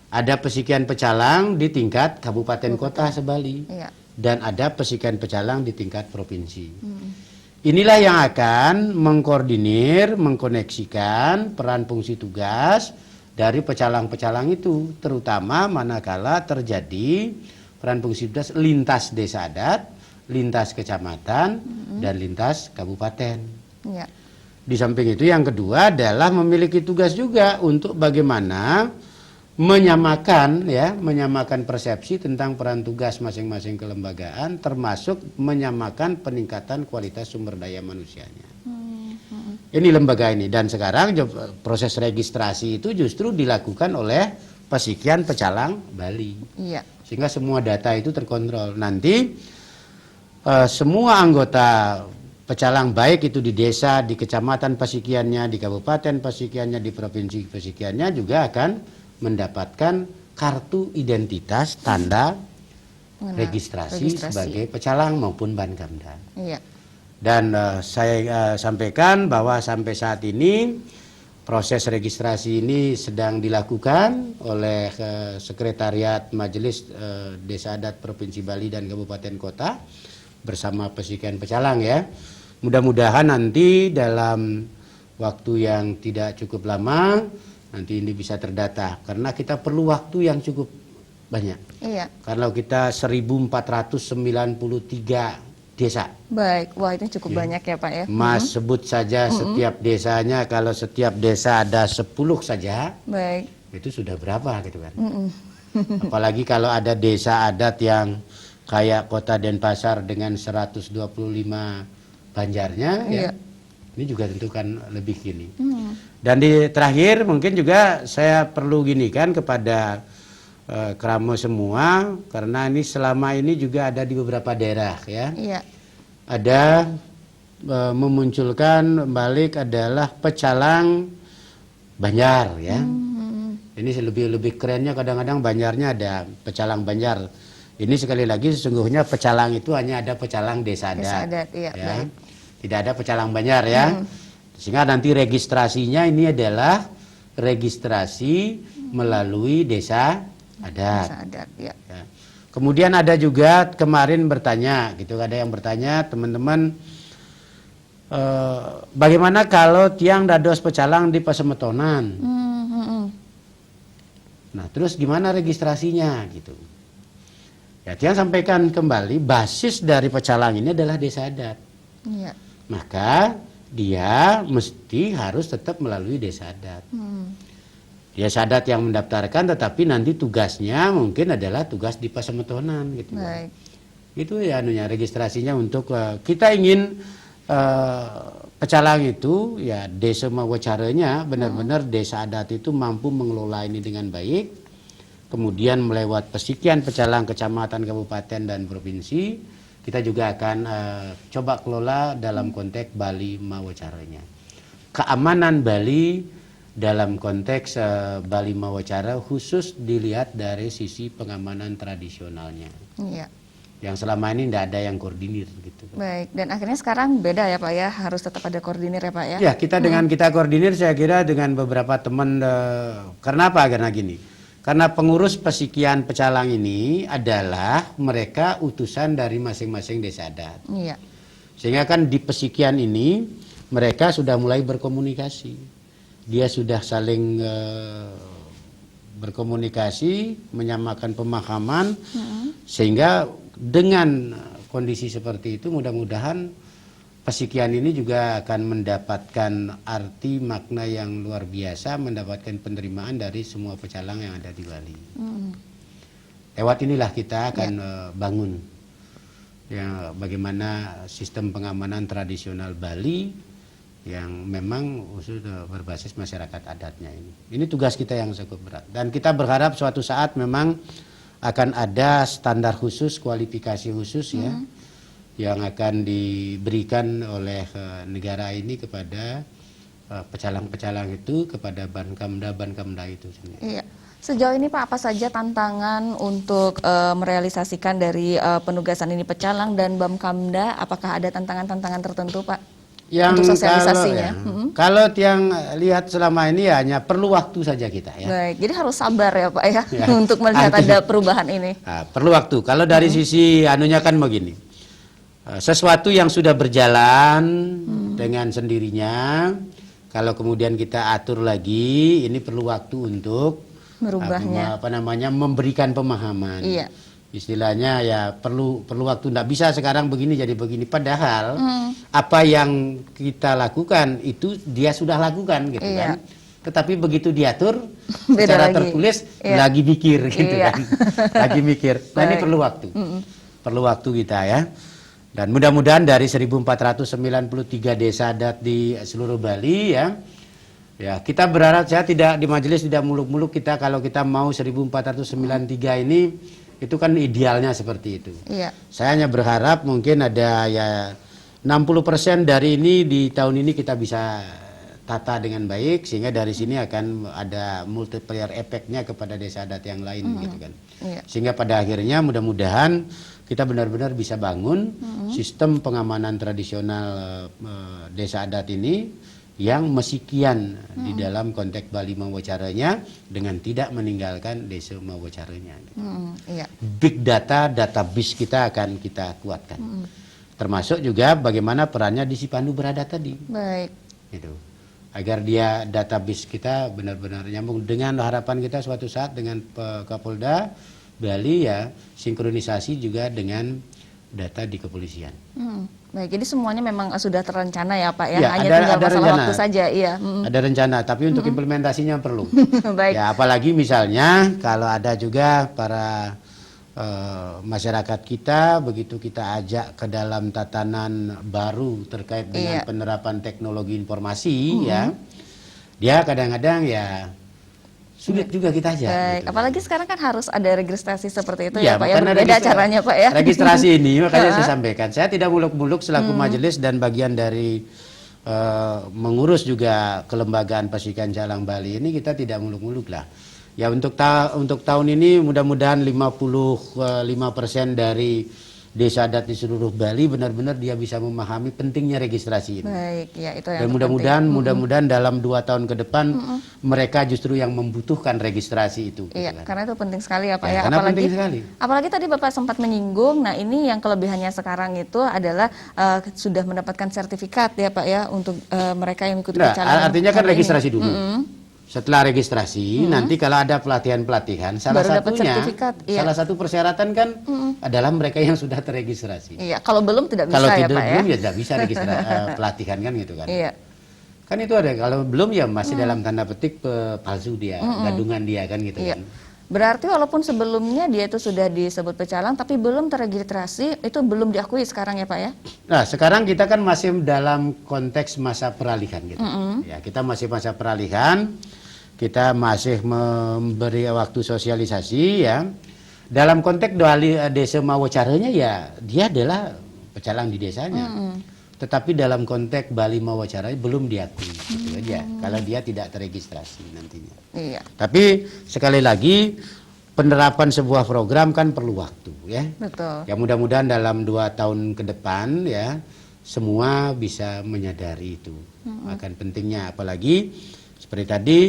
Ada pasikian pecalang di tingkat kabupaten kota sebali, dan ada pasikian pecalang di tingkat provinsi. Inilah yang akan mengkoordinir, mengkoneksikan peran fungsi tugas dari pecalang-pecalang itu, terutama manakala terjadi peran fungsi tugas lintas desa adat, lintas kecamatan, dan lintas kabupaten. Di samping itu yang kedua adalah memiliki tugas juga untuk bagaimana menyamakan persepsi tentang peran tugas masing-masing kelembagaan, termasuk menyamakan peningkatan kualitas sumber daya manusianya. Ini lembaga ini, dan sekarang proses registrasi itu justru dilakukan oleh Pasikian Pecalang Bali. Sehingga semua data itu terkontrol. Nanti semua anggota pecalang baik itu di desa, di kecamatan pasikiannya, di kabupaten pasikiannya, di provinsi pasikiannya juga akan mendapatkan kartu identitas tanda registrasi sebagai pecalang maupun Bamkamda. Dan saya sampaikan bahwa sampai saat ini proses registrasi ini sedang dilakukan oleh Sekretariat Majelis Desa Adat Provinsi Bali dan Kabupaten Kota bersama Pasikian Pecalang ya. Mudah-mudahan nanti dalam waktu yang tidak cukup lama nanti ini bisa terdata, karena kita perlu waktu yang cukup banyak. Kalau kita 1493 desa. Baik, wah itu cukup banyak ya Pak ya. Mas sebut saja setiap desanya, kalau setiap desa ada 10 saja, baik, itu sudah berapa gitu kan. Apalagi kalau ada desa adat yang kayak Kota Denpasar dengan 125 banjarnya, ya, ini juga tentu kan lebih gini. Dan di terakhir mungkin juga saya perlu gini kan kepada Keramo semua, karena ini selama ini juga ada di beberapa daerah, ya. Ada memunculkan balik adalah pecalang Banjar, ya. Ini lebih kerennya kadang-kadang Banjarnya ada pecalang Banjar. Ini sekali lagi sesungguhnya pecalang itu hanya ada pecalang desa adat, iya, ya. baik. Tidak ada pecalang Banjar, ya. Sehingga nanti registrasinya ini adalah registrasi melalui desa adat. Desa adat, ya. Ya. Kemudian ada juga kemarin bertanya, gitu, ada yang bertanya teman-teman, bagaimana kalau tiang dados pecalang di Pasemetonan? Nah, terus gimana registrasinya, gitu? Ya, tiang sampaikan kembali, basis dari pecalang ini adalah desa adat. Maka dia mesti harus tetap melalui desa adat. Desa adat yang mendaftarkan, tetapi nanti tugasnya mungkin adalah tugas di Pasemetonan, gitu. Baik. Itu ya registrasinya untuk kita ingin pecalang itu ya desa mawacaranya benar-benar desa adat itu mampu mengelola ini dengan baik, kemudian melewat pesekian pecalang kecamatan, kabupaten dan provinsi, kita juga akan coba kelola dalam konteks Bali mawacaranya. Keamanan Bali dalam konteks Bali mawacara khusus dilihat dari sisi pengamanan tradisionalnya. Yang selama ini tidak ada yang koordinir, gitu. Baik, dan akhirnya sekarang beda ya Pak ya, harus tetap ada koordinir ya Pak ya? Ya, kita dengan kita koordinir saya kira dengan beberapa teman, karena apa? Karena gini, karena pengurus pesekian pecalang ini adalah mereka utusan dari masing-masing desa adat. Sehingga kan di pesekian ini mereka sudah mulai berkomunikasi, dia sudah saling berkomunikasi, menyamakan pemahaman, sehingga dengan kondisi seperti itu mudah-mudahan pesekian ini juga akan mendapatkan arti makna yang luar biasa, mendapatkan penerimaan dari semua pecalang yang ada di Bali. Lewat inilah kita akan bangun ya bagaimana sistem pengamanan tradisional Bali yang memang sudah berbasis masyarakat adatnya ini. Ini tugas kita yang cukup berat, dan kita berharap suatu saat memang akan ada standar khusus, kualifikasi khusus ya, yang akan diberikan oleh negara ini kepada pecalang-pecalang itu, kepada Bankamda itu sendiri. Sejauh ini Pak, apa saja tantangan untuk merealisasikan dari penugasan ini pecalang dan Bamkamda? Apakah ada tantangan-tantangan tertentu Pak? Untuk sosialisasinya. Kalau yang lihat selama ini ya hanya perlu waktu saja kita ya. Baik, jadi harus sabar ya Pak ya, untuk melihat ada perubahan ini. Perlu waktu. Kalau dari sisi anunya kan begini, sesuatu yang sudah berjalan dengan sendirinya, kalau kemudian kita atur lagi, ini perlu waktu untuk merubahnya, memberikan pemahaman. Istilahnya ya perlu waktu, tidak bisa sekarang begini jadi begini, padahal apa yang kita lakukan itu dia sudah lakukan gitu kan, tetapi begitu diatur secara tertulis lagi mikir gitu kan, lagi mikir. Nah ini perlu waktu, perlu waktu kita ya, dan mudah-mudahan dari 1493 desa adat di seluruh Bali ya kita berharap, saya tidak di majelis tidak muluk-muluk, kita kalau kita mau 1493 ini itu kan idealnya seperti itu. Saya hanya berharap mungkin ada ya 60% dari ini di tahun ini kita bisa tata dengan baik, sehingga dari sini akan ada multiplier efeknya kepada desa adat yang lain gitu kan. Sehingga pada akhirnya mudah-mudahan kita benar-benar bisa bangun sistem pengamanan tradisional desa adat ini yang mesekian di dalam konteks Bali mawacaranya dengan tidak meninggalkan desa mawacaranya. Big data, database kita akan kita kuatkan. Termasuk juga bagaimana perannya di Sipandu Berada tadi. Gitu. Agar dia database kita benar-benar nyambung dengan harapan kita suatu saat dengan Kapolda Bali ya, sinkronisasi juga dengan data di kepolisian. Baik, jadi semuanya memang sudah terencana ya Pak ya, Ya, hanya ada tinggal masalah rencana. waktu saja, iya. Ada rencana, tapi untuk implementasinya perlu. Baik. Ya, apalagi misalnya kalau ada juga para masyarakat kita, begitu kita ajak ke dalam tatanan baru terkait dengan penerapan teknologi informasi, ya, dia kadang-kadang ya sulit juga kita ajak. Baik, gitu. apalagi sekarang kan harus ada registrasi seperti itu Ya, ya Pak ya, karena berbeda caranya Pak ya. registrasi ini makanya saya sampaikan, saya tidak muluk-muluk selaku majelis dan bagian dari mengurus juga kelembagaan Pasikan Calang Bali ini, kita tidak muluk-muluk lah. Ya, untuk tahun ini mudah-mudahan 55% dari desa adat di seluruh Bali benar-benar dia bisa memahami pentingnya registrasi ini. Baik, ya itu yang Dan mudah-mudahan dalam 2 tahun ke depan mereka justru yang membutuhkan registrasi itu. Iya, gitu kan. karena itu penting sekali ya Pak Ya, ya. karena penting sekali. Apalagi tadi Bapak sempat menyinggung, nah ini yang kelebihannya sekarang itu adalah sudah mendapatkan sertifikat ya Pak ya untuk mereka yang ikut Nah, pecalang artinya kan kali ini. registrasi dulu. Setelah registrasi, nanti kalau ada pelatihan-pelatihan, salah Baru dapat satunya, sertifikat, iya. salah satu persyaratan kan adalah mereka yang sudah terregistrasi. Iya, kalau belum tidak bisa Kalau ya tidak Pak ya. belum ya tidak bisa pelatihan kan gitu kan. Iya. Kan itu ada, kalau belum ya masih dalam tanda petik palsu dia, gadungan dia kan gitu Iya. kan. Berarti walaupun sebelumnya dia itu sudah disebut pecalang, tapi belum terregistrasi, itu belum diakui sekarang ya Pak ya? Nah, sekarang kita kan masih dalam konteks masa peralihan gitu. Ya, kita masih masa peralihan. Kita masih memberi waktu sosialisasi ya. Dalam konteks desa Mawacaranya ya dia adalah pecalang di desanya. Tetapi dalam konteks Bali Mawacaranya belum diakui gitu aja. Kalau dia tidak terregistrasi nantinya. Iya. Tapi sekali lagi penerapan sebuah program kan perlu waktu ya. Betul. Ya, mudah-mudahan dalam 2 tahun ke depan ya semua bisa menyadari itu akan pentingnya, apalagi seperti tadi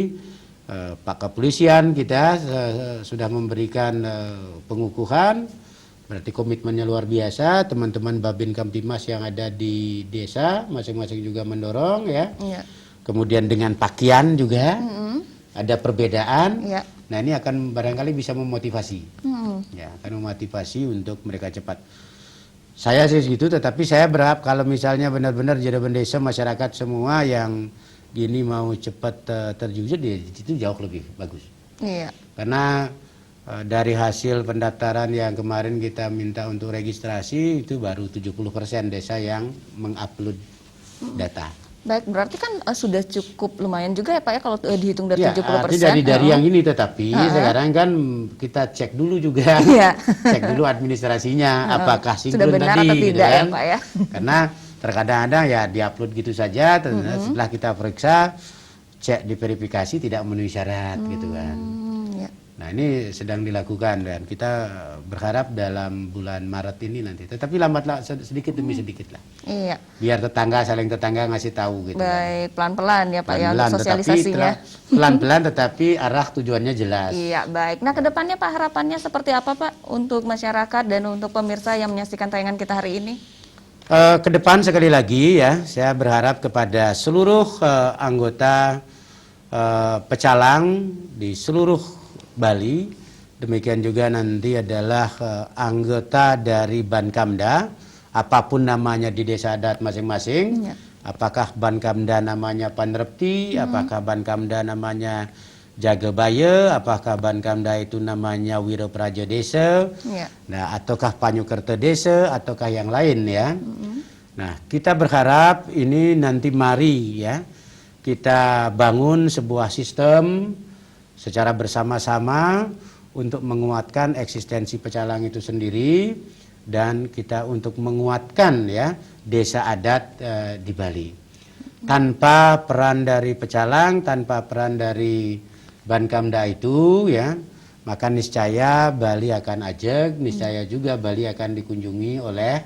Pak Kepolisian kita sudah memberikan pengukuhan, berarti komitmennya luar biasa. Teman-teman Babin Kamtimas yang ada di desa masing-masing juga mendorong ya. Iya. Kemudian dengan pakaian juga ada perbedaan. Iya. Nah, ini akan barangkali bisa memotivasi, ya, akan memotivasi untuk mereka cepat. Saya sih gitu, tetapi saya berharap kalau misalnya benar-benar jajaran desa masyarakat semua yang gini mau cepat terjujur, itu jauh lebih bagus. Iya. Karena dari hasil pendaftaran yang kemarin kita minta untuk registrasi itu baru 70% desa yang mengupload data. Baik, berarti kan sudah cukup lumayan juga ya Pak ya kalau dihitung dari Ya, 70%. dari yang ini, tetapi sekarang kan kita cek dulu juga, Iya. cek dulu administrasinya, apakah Sudah sinkron benar tadi, atau gitu tidak ya kan. Pak ya. Karena terkadang-kadang ya diupload gitu saja, setelah kita periksa, cek diverifikasi tidak memenuhi syarat gitu kan. Iya. Nah, ini sedang dilakukan dan kita berharap dalam bulan Maret ini nanti. Tetapi lambatlah sedikit demi sedikit lah. Iya. Biar saling tetangga ngasih tahu gitu. Baik, pelan-pelan ya Pak ya Pelan-pelan, untuk sosialisasinya. pelan-pelan tetapi arah tujuannya jelas. Iya, baik. Nah, kedepannya Pak harapannya seperti apa Pak untuk masyarakat dan untuk pemirsa yang menyaksikan tayangan kita hari ini? Ke depan sekali lagi ya, saya berharap kepada seluruh anggota pecalang di seluruh Bali, demikian juga nanti adalah anggota dari Bankamda, apapun namanya di desa adat masing-masing, apakah Bankamda namanya Panrepti, apakah Bankamda namanya Jagebaya, apakah Bankamda itu namanya Wiro Praja Desa, nah ataukah Panyukerta Desa, ataukah yang lain ya. Nah, kita berharap ini nanti mari ya kita bangun sebuah sistem secara bersama-sama untuk menguatkan eksistensi pecalang itu sendiri dan kita untuk menguatkan ya desa adat di Bali. Tanpa peran dari pecalang, tanpa peran dari Bankamda itu ya, maka niscaya Bali akan ajeg, niscaya juga Bali akan dikunjungi oleh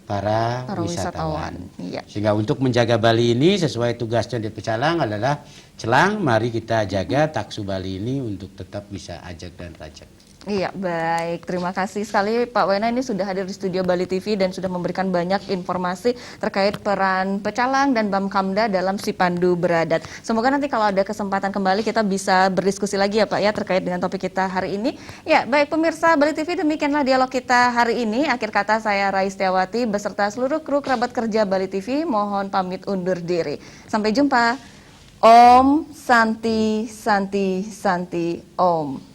para wisatawan. Iya. Sehingga untuk menjaga Bali ini sesuai tugasnya di pecalang adalah celang, mari kita jaga taksu Bali ini untuk tetap bisa ajeg dan rajeg. Iya, baik. Terima kasih sekali Pak Wena ini sudah hadir di studio Bali TV dan sudah memberikan banyak informasi terkait peran pecalang dan Bamkamda dalam si Pandu Beradat. Semoga nanti kalau ada kesempatan kembali kita bisa berdiskusi lagi ya Pak ya terkait dengan topik kita hari ini. Ya, baik pemirsa Bali TV, demikianlah dialog kita hari ini. Akhir kata saya Rais Setiawati beserta seluruh kru kerabat kerja Bali TV mohon pamit undur diri. Sampai jumpa. Om Santi Santi Santi Om.